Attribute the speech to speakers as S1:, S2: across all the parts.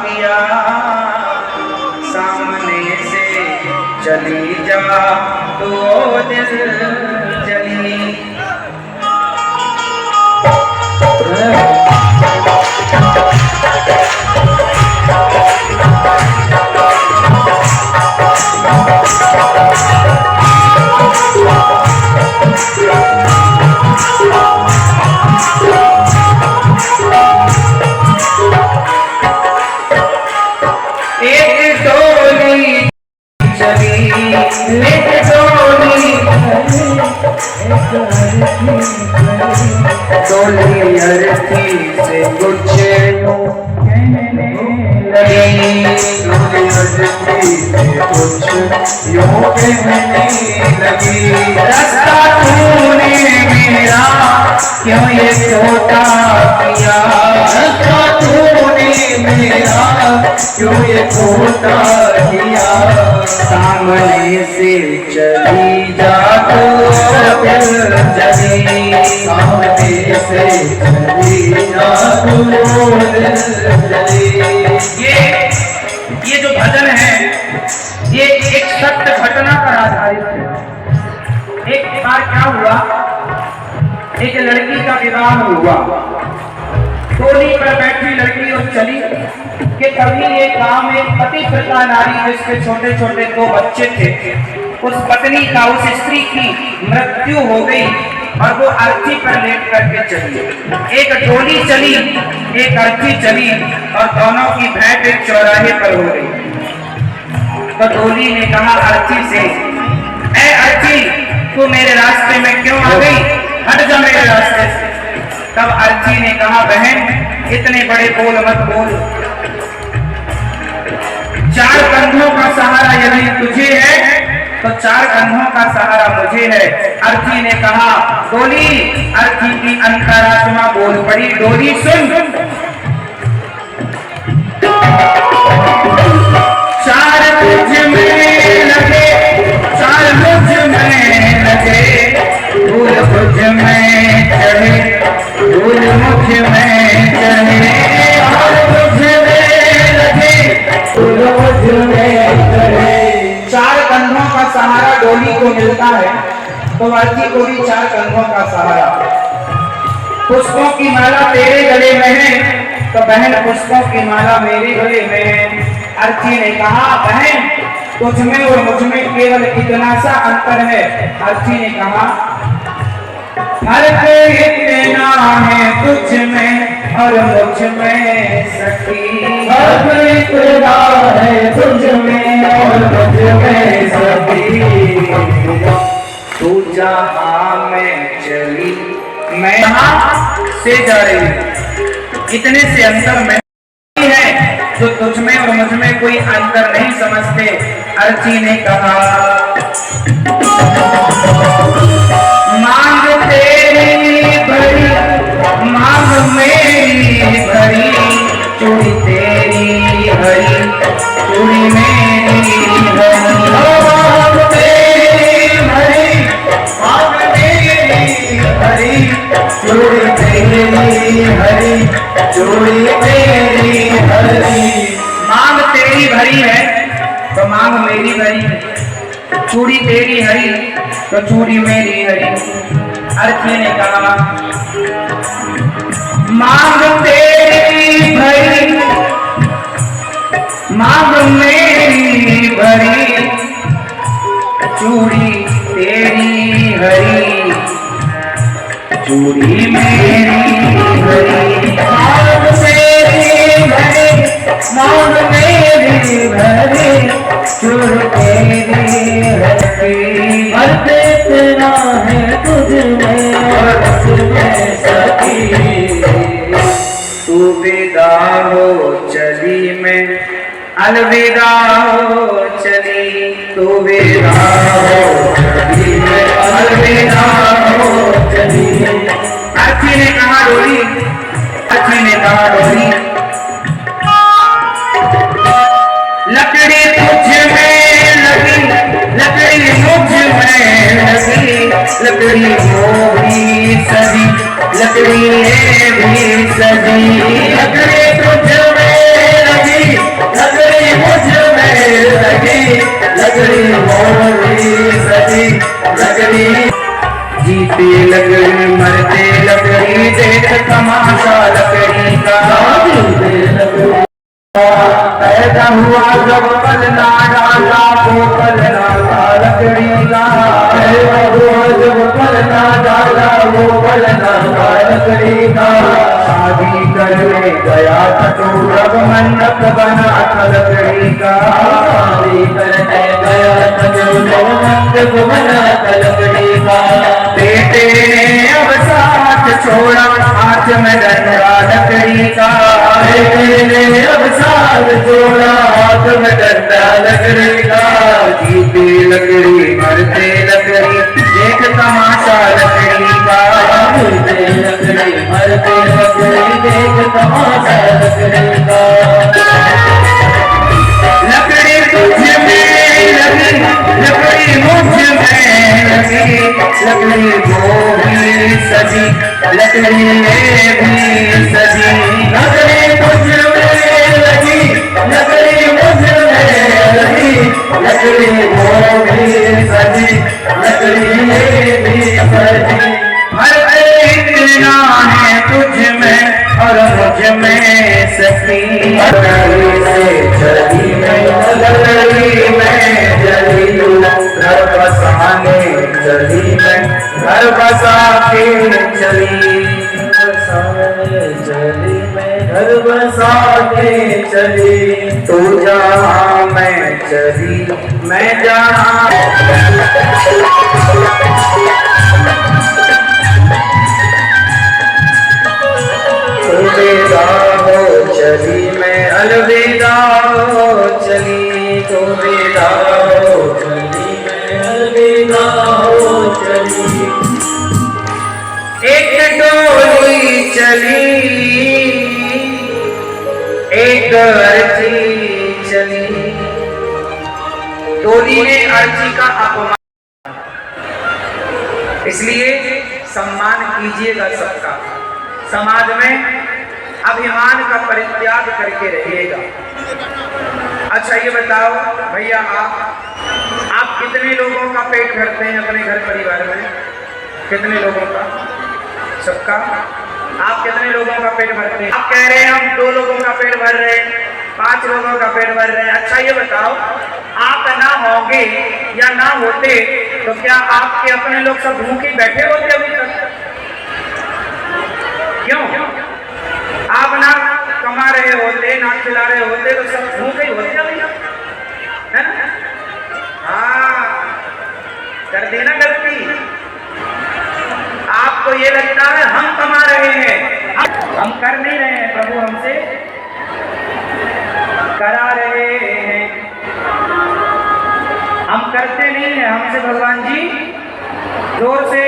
S1: पिया सामने से चली जा तो दिल जली। डोली अर्थी से कुछ कहने लगी, डोली अर्थी से कुछ यूं कहने लगी। रास्ता तूने मेरा क्यों ये छोटा किया, रास्ता तूने मेरा क्यों ये छोटा किया। सामने से चली जा तो दिल जली, सामने से चली जा तो दिल जली। ये जो भजन है ये एक सत्य घटना पर आधारित है। एक बार क्या हुआ, एक लड़की का विवाह हुआ, टोली पर बैठी लड़की और चली कि कभी एक गांव में पतिव्रता नारी जिसके छोटे छोटे 2 बच्चे थे, उस पत्नी का उस स्त्री की मृत्यु हो गई और वो अर्थी पर लेट करके चली। एक डोली चली, एक अर्थी चली और दोनों की भेंट एक चौराहे पर हो गई। तो डोली ने कहा अर्थी से, ऐ अर्थी तू मेरे रास्ते में क्यों आ गई, हट जा मेरे रास्ते से। तब अर्थी ने कहा बहन इतने बड़े बोल मत बोल, 4 कंधों का सहारा यदि तुझे है तो 4 कंधों का सहारा मुझे है। अर्थी ने कहा डोली, अर्थी की अंतरात्मा बोल पड़ी, डोली सुन, 4 तुझ में लगे, 4 मुझ में लगे, फूल मुझ में चढ़े, फूल मुझ में चढ़े, और मुझ में लगे, फूल मुझ में चढ़े। 4 कंधों का सहारा डोली को मिलता है तो अर्थी को भी 4 कंधों का सहारा। पुष्पों की माला तेरे गले में है तो बहन पुष्पों की माला मेरे गले में है। अर्थी ने कहा बहन तुझ में और मुझ में केवल इतना सा अंतर है। अर्थी ने कहा फर्क इतना है तुझ में और मुझ में सखी, फर्क इतना है तुझ में और मुझ में सखी। तू जहाँ में चली मैं यहाँ से जा रही, इतने से अंतर में है जो तुझ में और मुझ में कोई अंतर नहीं समझते। अर्थी ने कहा मांग तेरी भरी, मांग मेरी भरी, चूड़ी तेरी हरी, चूड़ी मेरी हरी। मांग तेरी भरी, मांग तेरी हरी, चूड़ी तेरी हरी, चूड़ी तेरी हरी। मांग तेरी भरी है तो मांग मेरी भरी, चूड़ी तेरी हरी तो चूड़ी मेरी हरी। अर्थी ने कहा मांग तेरी भरी, मांग मेरी भरी, चूड़ी तेरी हरी, चूड़ी मेरी हरी। मांग तेरी भरी, मांग मेरी भरी, चूड़ी तेरी हरी। फर्क इतना है तुझ में और मुझ में सखी। तू विदा हो चली मैं अलविदा हो चली, तू विदा हो चली मैं अलविदा हो चली। अर्थी ने कहा डोली, अर्थी ने कहा डोली लकड़ी तुझ में लगी, लकड़ी मुझ में लगी, लकड़ी वो भी सजी, लकड़ी ये भी सजी, लकड़ी तुझ में लगी, क्या हुआ जब पलना डाला वो पलना था लकड़ी का, क्या हुआ जब पलना डाला वो पलना था लकड़ी का। शादी करने गया था तो जब मंडप बना था लकड़ी का, शादी करने गया था तो जब मंडप बना था लकड़ी का। बेटे ने अब साथ छोड़ा हाथ में डंडा लकड़ी का, बेटे ने अब साथ छोड़ा हाथ में डंडा लकड़ी का। जीते लकड़ी मरते लकड़ी देख तमाशा लकड़ी का, जीते लकड़ी मरते लकड़ी देख तमाशा लकड़ी का। लकड़ी तुझ में लगी लकड़ी मुझ में लगी, लकड़ी वो भी सजी लकड़ी ये भी सजी। लकड़ी तुझ में लगी लकड़ी मुझ में लगी, लकड़ी वो भी सजी लकड़ी ये भी सजी। हर इतना है तुझ में और मुझ में सखी, लकड़ी से चली मैं लकड़ी में जली, घर बसाने चली मैं घर बसा के चली, चली मैं घर बसा के चली। तू जहाँ मैं चली मैं जहाँ। अलविदा हो चली मैं अलविदा हो चली, तो विदा हो चली मैं अलविदा हो चली। एक डोली चली एक अर्जी चली, डोली ने अर्जी का अपमान, इसलिए सम्मान कीजिएगा सबका। समाज में अभिमान का परित्याग करके रहिएगा। अच्छा ये बताओ भैया, आप कितने लोगों का पेट भरते हैं अपने घर परिवार में? कितने लोगों का? सबका? आप कितने लोगों का पेट भरते हैं? आप कह रहे हैं हम 2 लोगों का पेट भर रहे हैं, 5 लोगों का पेट भर रहे हैं। अच्छा ये बताओ, आप ना होंगे या ना होते तो क्या आपके अपने लोग सब भूखे बैठे होते अभी तक? क्यों? आप ना कमा रहे होते, ना खिला रहे होते तो सब भूखे ही होते अभी तक, है ना? हाँ, कर देना गलती। आपको ये लगता है हम कमा रहे हैं, हम कर नहीं रहे हैं, प्रभु हमसे करा रहे हैं। हम करते नहीं हैं, हमसे भगवान जी जोर से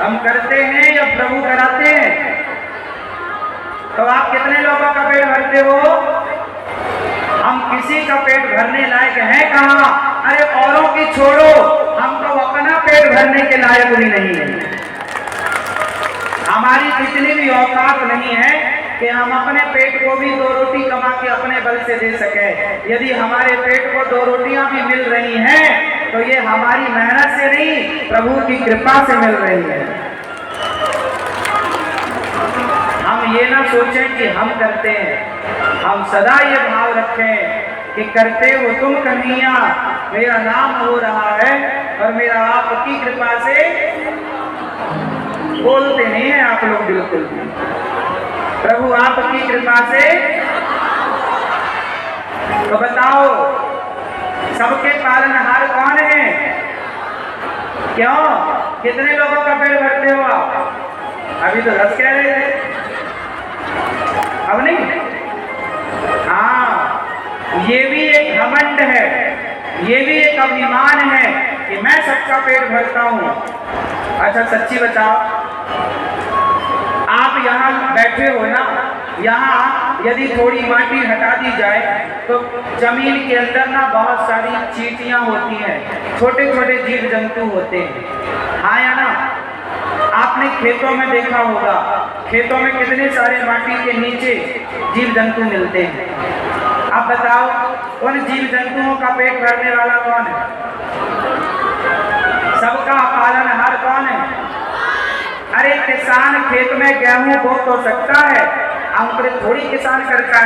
S1: हम करते हैं या प्रभु कराते हैं। तो आप कितने लोगों का पेट भरते हो? हम किसी का पेट भरने लायक हैं कहाँ? अरे औरों की छोड़ो, हम तो अपना पेट भरने के लायक भी नहीं है। हमारी कितनी भी औकात नहीं है कि हम अपने पेट को भी 2 रोटी कमा के अपने बल से दे सके। यदि हमारे पेट को 2 रोटियां भी मिल रही हैं तो ये हमारी मेहनत से नहीं, प्रभु की कृपा से मिल रही है। हम ये ना सोचें कि हम करते हैं, हम सदा ये भाव रखें कि करते हो तुम कन्हैया, मेरा नाम हो रहा है और मेरा आपकी कृपा से। बोलते नहीं हैं आप लोग बिल्कुल भी, प्रभु आपकी कृपा से। तो बताओ सबके पालनहार कौन है? क्यों? कितने लोगों का पेट भरते हो आप? अभी तो 10 कह रहे थे, अब नहीं। हाँ, ये भी एक घमंड है, ये भी एक अभिमान है कि मैं सबका पेट भरता हूँ। अच्छा सच्ची बताओ, आप यहाँ बैठे हो ना, यहाँ यदि थोड़ी माटी हटा दी जाए तो जमीन के अंदर ना बहुत सारी चींटियां होती हैं, छोटे छोटे जीव जंतु होते हैं, हाँ या ना? आपने खेतों में देखा होगा, खेतों में कितने सारे माटी के नीचे जीव जंतु मिलते हैं। आप बताओ उन जीव जंतुओं का पेट भरने वाला कौन है? सबका पालनहार कौन है? अरे किसान खेत में गेहूं बो तो सकता है, अंकुरित थोड़ी किसान करता है।